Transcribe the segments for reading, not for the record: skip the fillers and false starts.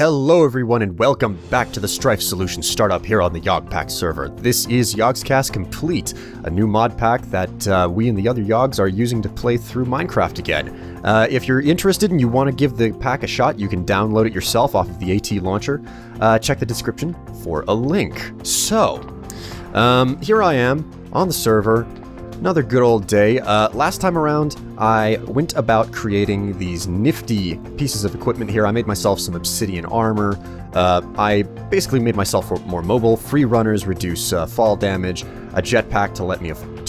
Hello everyone and welcome back to the Strife Solutions startup here on the YogPack server. This is Yogscast Complete, a new mod pack that we and the other Yogs are using to play through Minecraft again. If you're interested and you want to give the pack a shot, you can download it yourself off of the AT launcher. Check the description for a link. So, here I am on the server. Another good old day. Last time around, I went about creating these nifty pieces of equipment here. I made myself some obsidian armor. I basically made myself more mobile, free runners, reduce fall damage, a jetpack to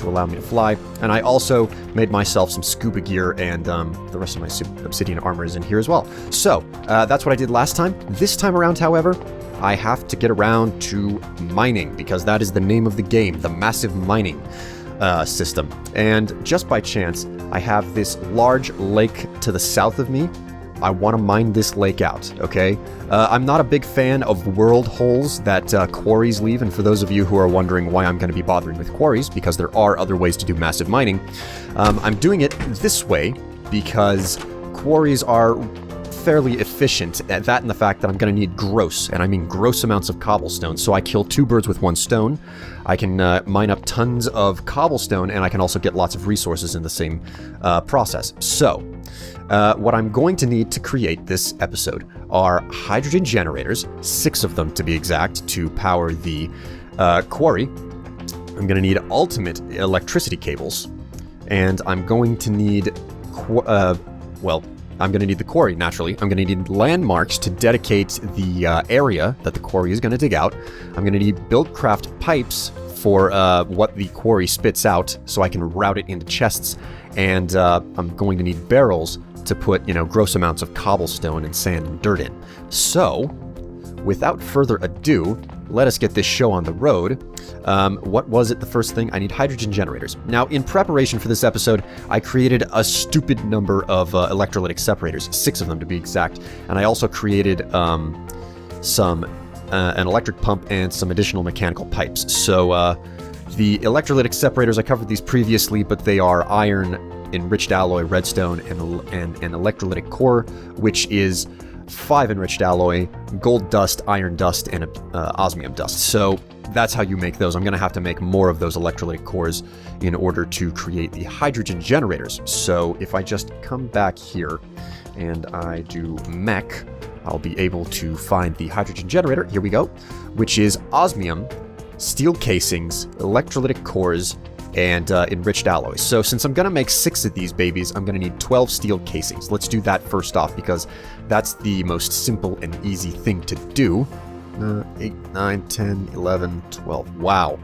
allow me to fly, and I also made myself some scuba gear, and the rest of my obsidian armor is in here as well. So, that's what I did last time. This time around, however, I have to get around to mining, because that is the name of the game, the massive mining system. And just by chance, I have this large lake to the south of me. I want to mine this lake out, okay? I'm not a big fan of world holes that quarries leave, and for those of you who are wondering why I'm going to be bothering with quarries, because there are other ways to do massive mining, I'm doing it this way because quarries are fairly efficient at that, and the fact that I'm going to need gross, and I mean gross amounts of cobblestone, so I kill two birds with one stone. I can mine up tons of cobblestone, and I can also get lots of resources in the same process. So, what I'm going to need to create this episode are hydrogen generators, 6 of them to be exact, to power the quarry. I'm going to need ultimate electricity cables, and I'm going to need, I'm going to need the quarry, naturally. I'm going to need landmarks to dedicate the area that the quarry is going to dig out. I'm going to need buildcraft pipes for what the quarry spits out, so I can route it into chests. And I'm going to need barrels to put, gross amounts of cobblestone and sand and dirt in. So, without further ado, let us get this show on the road. What was it, the first thing? I need hydrogen generators. Now, in preparation for this episode, I created a stupid number of electrolytic separators, 6 of them to be exact, and I also created an electric pump and some additional mechanical pipes. So, the electrolytic separators, I covered these previously, but they are iron, enriched alloy, redstone, and an electrolytic core, which is 5 enriched alloy, gold dust, iron dust, and osmium dust. So that's how you make those. I'm going to have to make more of those electrolytic cores in order to create the hydrogen generators. So if I just come back here and I do mech, I'll be able to find the hydrogen generator. Here we go, which is osmium, steel casings, electrolytic cores, and enriched alloys. So since I'm going to make 6 of these babies, I'm going to need 12 steel casings. Let's do that first off, because that's the most simple and easy thing to do. 8, 9, 10, 11, 12. Wow.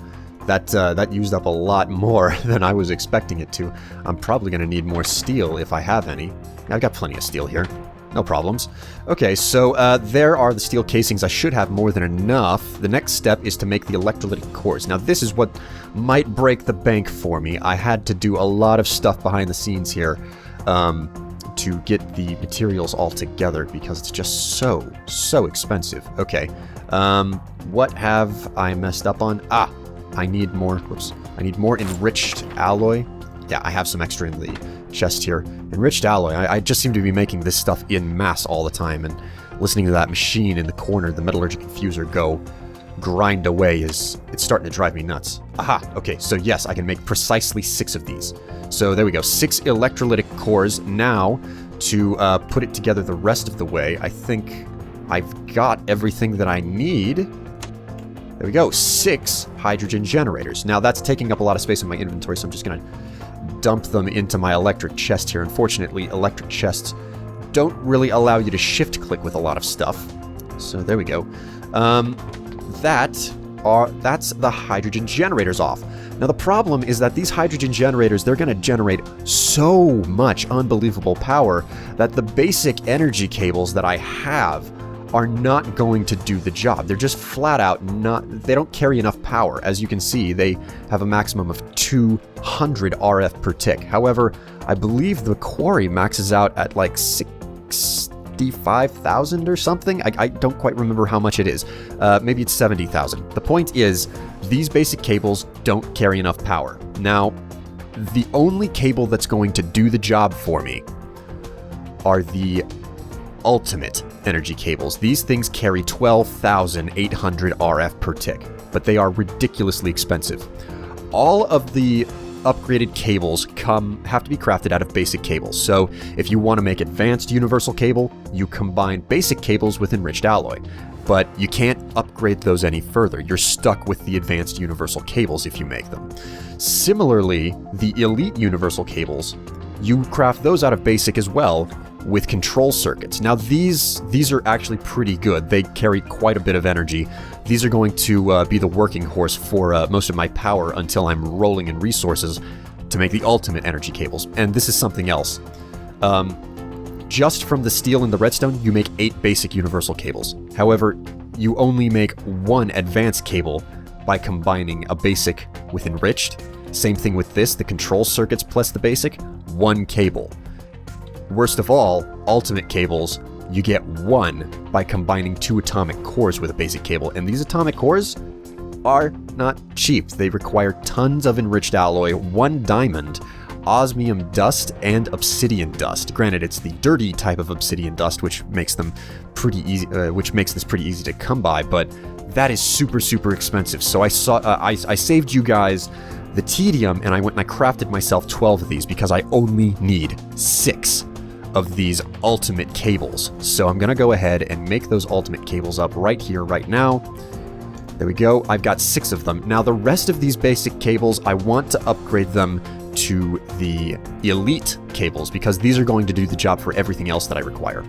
That used up a lot more than I was expecting it to. I'm probably going to need more steel if I have any. I've got plenty of steel here. No problems. Okay, so there are the steel casings. I should have more than enough. The next step is to make the electrolytic cores. Now, this is what might break the bank for me. I had to do a lot of stuff behind the scenes here to get the materials all together because it's just so expensive. Okay, what have I messed up on? I need more, I need more enriched alloy. Yeah, I have some extra in the chest here. Enriched alloy. I just seem to be making this stuff in mass all the time, and listening to that machine in the corner, the metallurgic infuser, go grind away it's starting to drive me nuts. Aha, okay, so yes, I can make precisely 6 of these. So there we go, 6 electrolytic cores. Now, to put it together the rest of the way, I think I've got everything that I need. There we go, 6 hydrogen generators. Now that's taking up a lot of space in my inventory, so I'm just gonna dump them into my electric chest here. Unfortunately, electric chests don't really allow you to shift click with a lot of stuff. So there we go. That's the hydrogen generators off. Now the problem is that these hydrogen generators, they're going to generate so much unbelievable power that the basic energy cables that I have are not going to do the job. They're just flat out they don't carry enough power. As you can see, they have a maximum of 200 RF per tick. However, I believe the quarry maxes out at like 65,000 or something. I don't quite remember how much it is. Maybe it's 70,000. The point is, these basic cables don't carry enough power. Now, the only cable that's going to do the job for me are the ultimate energy cables. These things carry 12,800 RF per tick, but they are ridiculously expensive. All of the upgraded cables have to be crafted out of basic cables. So if you want to make advanced universal cable, you combine basic cables with enriched alloy. But you can't upgrade those any further. You're stuck with the advanced universal cables if you make them. Similarly, the elite universal cables, you craft those out of basic as well with control circuits. Now these are actually pretty good. They carry quite a bit of energy. These are going to be the working horse for most of my power until I'm rolling in resources to make the ultimate energy cables. And this is something else. Just from the steel and the redstone, you make 8 basic universal cables. However, you only make 1 advanced cable by combining a basic with enriched. Same thing with this, the control circuits plus the basic, 1 cable. Worst of all, ultimate cables, you get 1 by combining 2 atomic cores with a basic cable. And these atomic cores are not cheap. They require tons of enriched alloy, 1 diamond, osmium dust, and obsidian dust. Granted, it's the dirty type of obsidian dust, which makes them pretty easy. Which makes this pretty easy to come by. But that is super expensive. So I saved you guys the tedium, and I went and I crafted myself 12 of these because I only need 6 of these ultimate cables. So I'm gonna go ahead and make those ultimate cables up right here, right now. There we go. I've got 6 of them. Now the rest of these basic cables, I want to upgrade them to the elite cables because these are going to do the job for everything else that I require.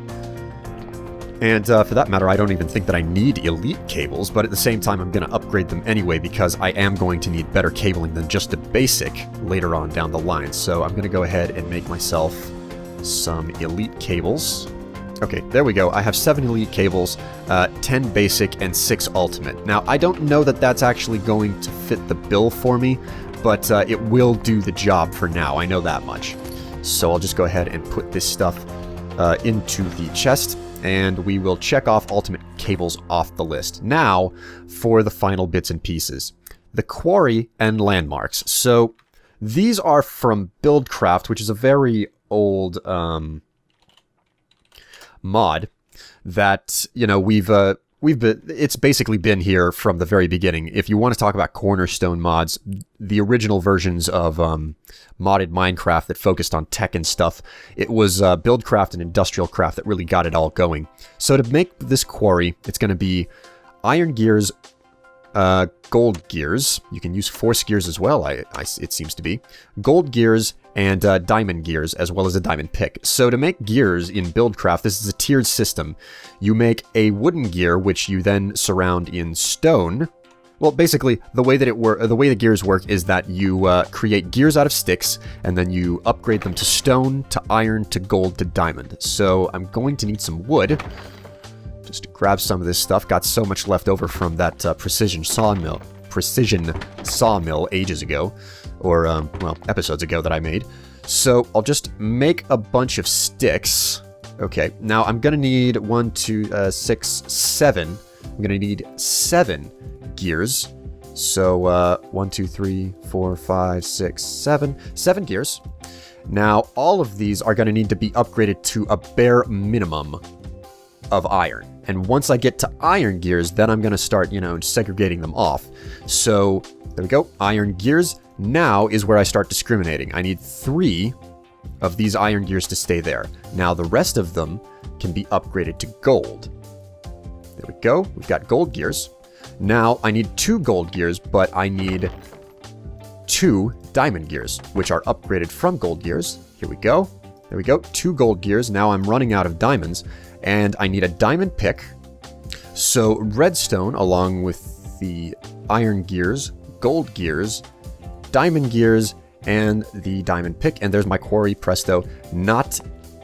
And for that matter, I don't even think that I need elite cables, but at the same time, I'm going to upgrade them anyway because I am going to need better cabling than just the basic later on down the line. So I'm going to go ahead and make myself some elite cables. Okay, there we go. I have 7 elite cables, 10 basic, and 6 ultimate. Now, I don't know that that's actually going to fit the bill for me, but it will do the job for now. I know that much. So I'll just go ahead and put this stuff into the chest, and we will check off ultimate cables off the list. Now, for the final bits and pieces. The Quarry and landmarks. So, these are from Buildcraft, which is a very old mod that, you know, it's basically been here from the very beginning. If you want to talk about cornerstone mods, the original versions of modded Minecraft that focused on tech and stuff, it was Buildcraft and Industrial Craft that really got it all going. So to make this quarry, it's going to be iron gears, gold gears. You can use force gears as well, it seems to be. Gold gears and diamond gears, as well as a diamond pick. So to make gears in Buildcraft, this is a tiered system. You make a wooden gear, which you then surround in stone. Well, basically, the way the gears work is that you create gears out of sticks, and then you upgrade them to stone, to iron, to gold, to diamond. So I'm going to need some wood. Just to grab some of this stuff. Got so much left over from that precision sawmill ages ago, or well, episodes ago that I made. So I'll just make a bunch of sticks. Okay, now I'm gonna need 1, 2, 6, 7. I'm gonna need 7 gears. So 1, 2, 3, 4, 5, 6, 7. 7 gears. Now all of these are gonna need to be upgraded to a bare minimum of iron. And once I get to iron gears, then I'm going to start, you know, segregating them off. So there we go. Iron gears. Now is where I start discriminating. I need 3 of these iron gears to stay there. Now the rest of them can be upgraded to gold. There we go. We've got gold gears. Now I need 2 gold gears, but I need 2 diamond gears, which are upgraded from gold gears. Here we go. There we go. 2 gold gears. Now I'm running out of diamonds. And I need a diamond pick. So redstone along with the iron gears, gold gears, diamond gears, and the diamond pick. And there's my quarry, presto. Not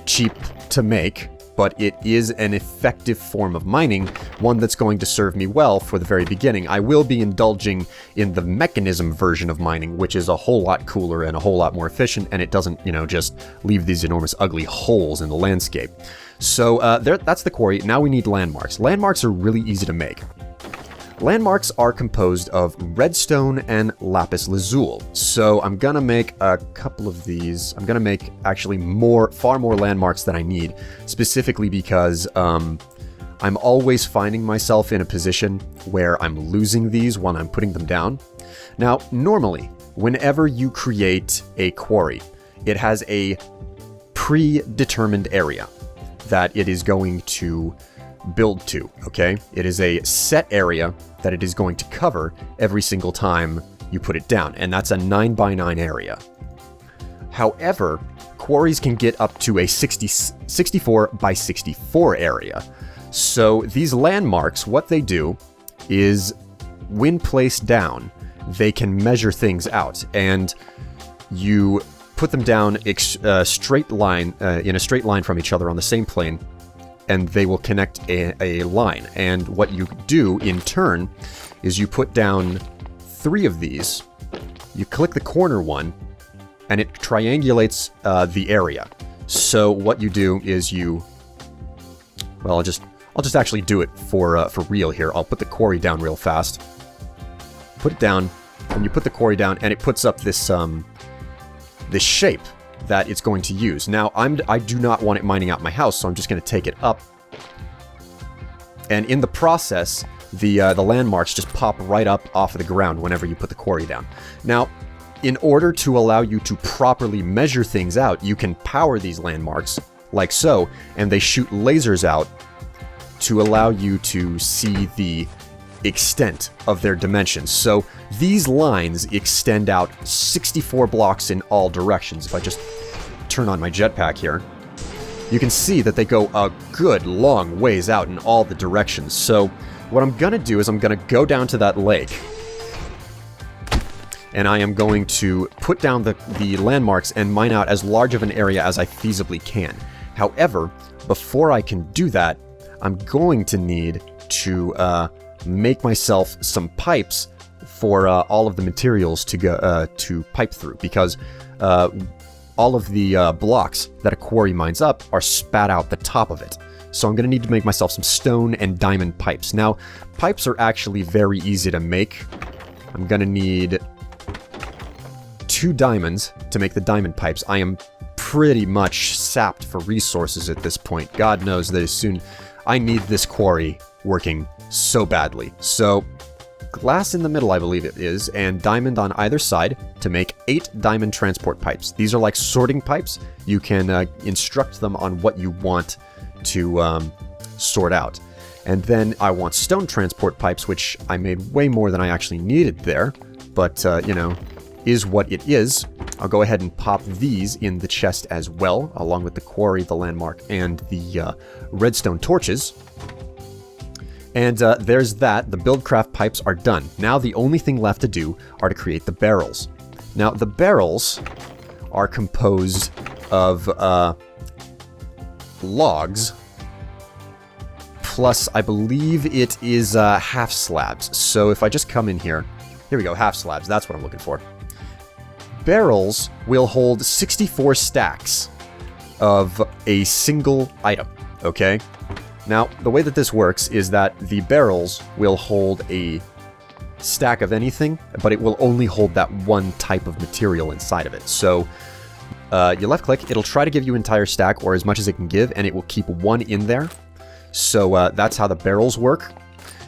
cheap to make, but it is an effective form of mining, one that's going to serve me well for the very beginning. I will be indulging in the mechanism version of mining, which is a whole lot cooler and a whole lot more efficient, and it doesn't, you know, just leave these enormous ugly holes in the landscape. So that's the quarry. Now we need landmarks. Landmarks are really easy to make. Landmarks are composed of redstone and lapis lazuli. So I'm gonna make a couple of these. I'm gonna make actually far more landmarks than I need, specifically because I'm always finding myself in a position where I'm losing these when I'm putting them down. Now, normally, whenever you create a quarry, it has a predetermined area that it is going to build to, okay? It is a set area that it is going to cover every single time you put it down, and that's a 9x9 area. However, quarries can get up to a 64x64 area. So these landmarks, what they do is, when placed down, they can measure things out, and you put them down in a straight line from each other on the same plane, and they will connect a line. And what you do in turn is you put down 3 of these, you click the corner one, and it triangulates the area. So what you do is well, I'll just actually do it for real here. I'll put the quarry down real fast. Put it down, and you put the quarry down, and it puts up this this shape that it's going to use. Now, I do not want it mining out my house, so I'm just going to take it up. And in the process, the landmarks just pop right up off of the ground whenever you put the quarry down. Now, in order to allow you to properly measure things out, you can power these landmarks, like so, and they shoot lasers out to allow you to see the extent of their dimensions. So these lines extend out 64 blocks in all directions. If I just turn on my jetpack here, you can see that they go a good long ways out in all the directions. So what I'm gonna do is I'm gonna go down to that lake, and I am going to put down the landmarks and mine out as large of an area as I feasibly can. However, before I can do that, I'm going to need to make myself some pipes for all of the materials to go to pipe through, because all of the blocks that a quarry mines up are spat out the top of it. So I'm going to need to make myself some stone and diamond pipes. Now, pipes are actually very easy to make. I'm going to need 2 diamonds to make the diamond pipes. I am pretty much sapped for resources at this point. God knows that as soon I need this quarry working so badly. So glass in the middle, I believe it is, and diamond on either side to make 8 diamond transport pipes. These are like sorting pipes. You can instruct them on what you want to sort out. And then I want stone transport pipes, which I made way more than I actually needed there, but you know, is what it is. I'll go ahead and pop these in the chest as well, along with the quarry, the landmark, and the redstone torches. And there's that. The buildcraft pipes are done. Now the only thing left to do are to create the barrels. Now the barrels are composed of logs, plus I believe it is half slabs. So if I just come in here, here we go, half slabs, that's what I'm looking for. Barrels will hold 64 stacks of a single item, okay? Now, the way that this works is that the barrels will hold a stack of anything, but it will only hold that one type of material inside of it. So, you left click, it'll try to give you an entire stack, or as much as it can give, and it will keep one in there. So, that's how the barrels work.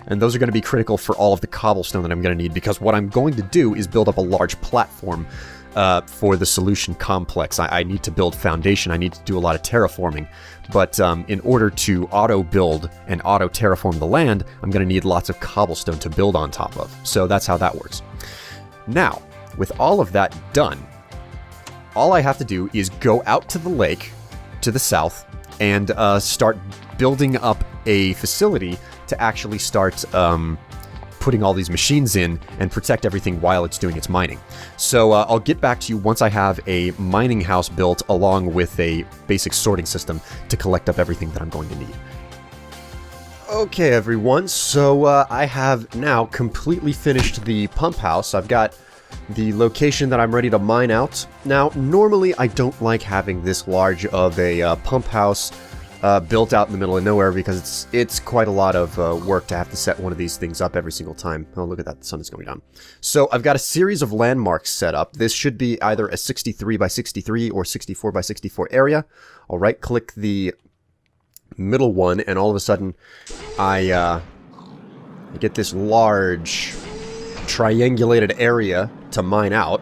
And those are going to be critical for all of the cobblestone that I'm going to need, because what I'm going to do is build up a large platform for the solution complex. I need to build foundation. I need to do a lot of terraforming. But in order to auto-build and auto-terraform the land, I'm going to need lots of cobblestone to build on top of. So that's how that works. Now, with all of that done, all I have to do is go out to the lake to the south and start building up a facility to actually start putting all these machines in and protect everything while it's doing its mining. So I'll get back to you once I have a mining house built along with a basic sorting system to collect up everything that I'm going to need. Okay, everyone, so I have now completely finished the pump house. I've got the location that I'm ready to mine out. Now, normally I don't like having this large of a pump house built out in the middle of nowhere because it's quite a lot of work to have to set one of these things up every single time. Oh, look at that. The sun is going down. So I've got a series of landmarks set up. This should be either a 63 by 63 or 64 by 64 area. I'll right-click the middle one, and all of a sudden I get this large triangulated area to mine out.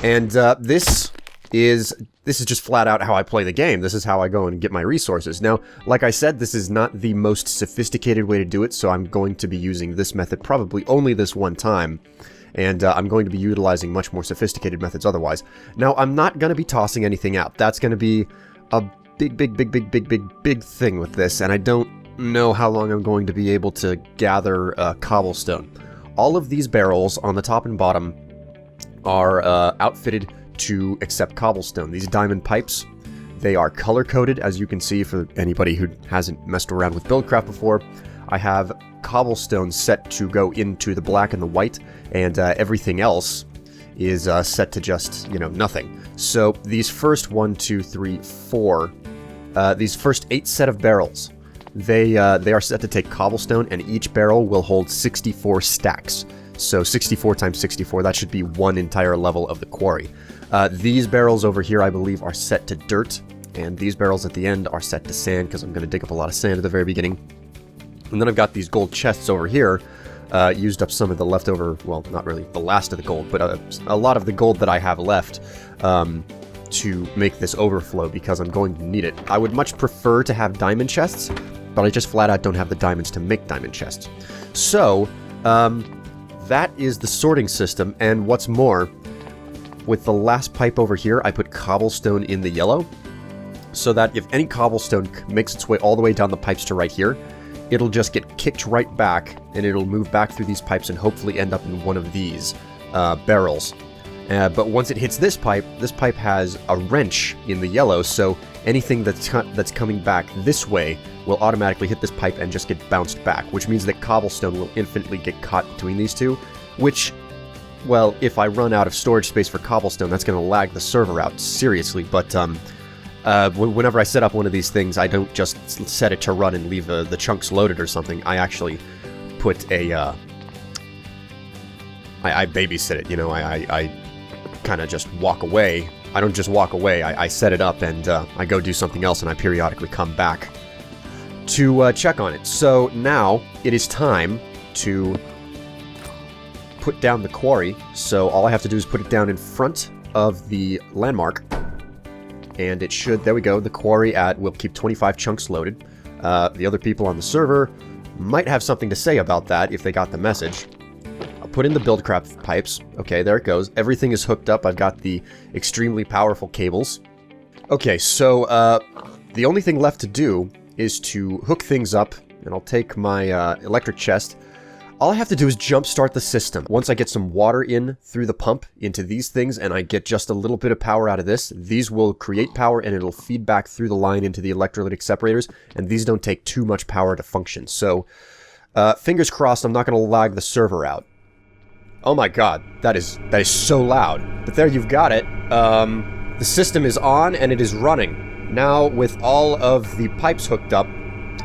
And this is just flat out how I play the game. This is how I go and get my resources. Now, like I said, this is not the most sophisticated way to do it, so I'm going to be using this method probably only this one time. And I'm going to be utilizing much more sophisticated methods otherwise. Now, I'm not going to be tossing anything out. That's going to be a big thing with this, and I don't know how long I'm going to be able to gather cobblestone. All of these barrels on the top and bottom are outfitted to accept cobblestone. These diamond pipes, they are color-coded, as you can see for anybody who hasn't messed around with Buildcraft before. I have cobblestone set to go into the black and the white, and everything else is set to just, you know, nothing. So these first 1, 2, 3, 4, these first 8 set of barrels, they are set to take cobblestone, and each barrel will hold 64 stacks. So 64 times 64, that should be one entire level of the quarry. These barrels over here, I believe, are set to dirt, and these barrels at the end are set to sand, because I'm going to dig up a lot of sand at the very beginning. And then I've got these gold chests over here. Used up some of the leftover, well, not really the last of the gold, but a lot of the gold that I have left to make this overflow, because I'm going to need it. I would much prefer to have diamond chests, but I just flat out don't have the diamonds to make diamond chests. So, that is the sorting system, and what's more, with the last pipe over here, I put cobblestone in the yellow, so that if any cobblestone makes its way all the way down the pipes to right here, it'll just get kicked right back, and it'll move back through these pipes and hopefully end up in one of these barrels. But once it hits this pipe has a wrench in the yellow, so anything that's coming back this way will automatically hit this pipe and just get bounced back, which means that cobblestone will infinitely get caught between these two, which, well, if I run out of storage space for cobblestone, that's going to lag the server out seriously. But whenever I set up one of these things, I don't just set it to run and leave the chunks loaded or something. I actually put a... I babysit it, you know, I kind of just walk away. I don't just walk away, I set it up and I go do something else, and I periodically come back to check on it. So now it is time to put down the quarry. So all I have to do is put it down in front of the landmark, and it should, there we go, the quarry will keep 25 chunks loaded. The other people on the server might have something to say about that if they got the message. I'll put in the Buildcraft pipes. Okay, there it goes. Everything is hooked up. I've got the extremely powerful cables. Okay, so the only thing left to do is to hook things up, and I'll take my electric chest. All I have to do is jumpstart the system. Once I get some water in through the pump into these things, and I get just a little bit of power out of this, these will create power, and it'll feed back through the line into the electrolytic separators, and these don't take too much power to function. So, fingers crossed I'm not going to lag the server out. Oh my god, that is so loud. But there, you've got it. The system is on, and it is running. Now, with all of the pipes hooked up,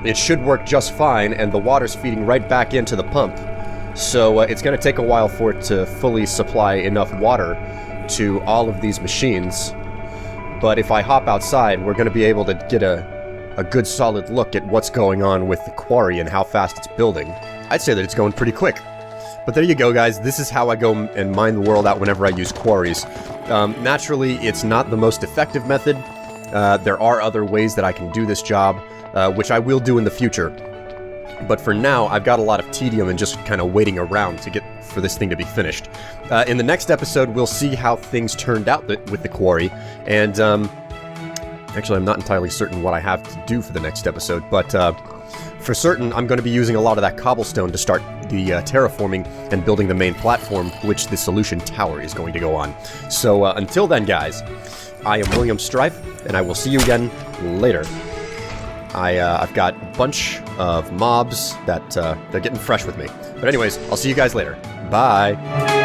it should work just fine, and the water's feeding right back into the pump. So it's going to take a while for it to fully supply enough water to all of these machines. But if I hop outside, we're going to be able to get a good solid look at what's going on with the quarry and how fast it's building. I'd say that it's going pretty quick. But there you go, guys. This is how I go and mine the world out whenever I use quarries. Naturally, it's not the most effective method. There are other ways that I can do this job, which I will do in the future. But for now, I've got a lot of tedium and just kind of waiting around for this thing to be finished. In the next episode, we'll see how things turned out with the quarry, and actually, I'm not entirely certain what I have to do for the next episode, but for certain, I'm going to be using a lot of that cobblestone to start the terraforming and building the main platform, which the solution tower is going to go on. So until then, guys, I am William Strife, and I will see you again later. I've got a bunch of mobs that they're getting fresh with me. But anyways, I'll see you guys later. Bye!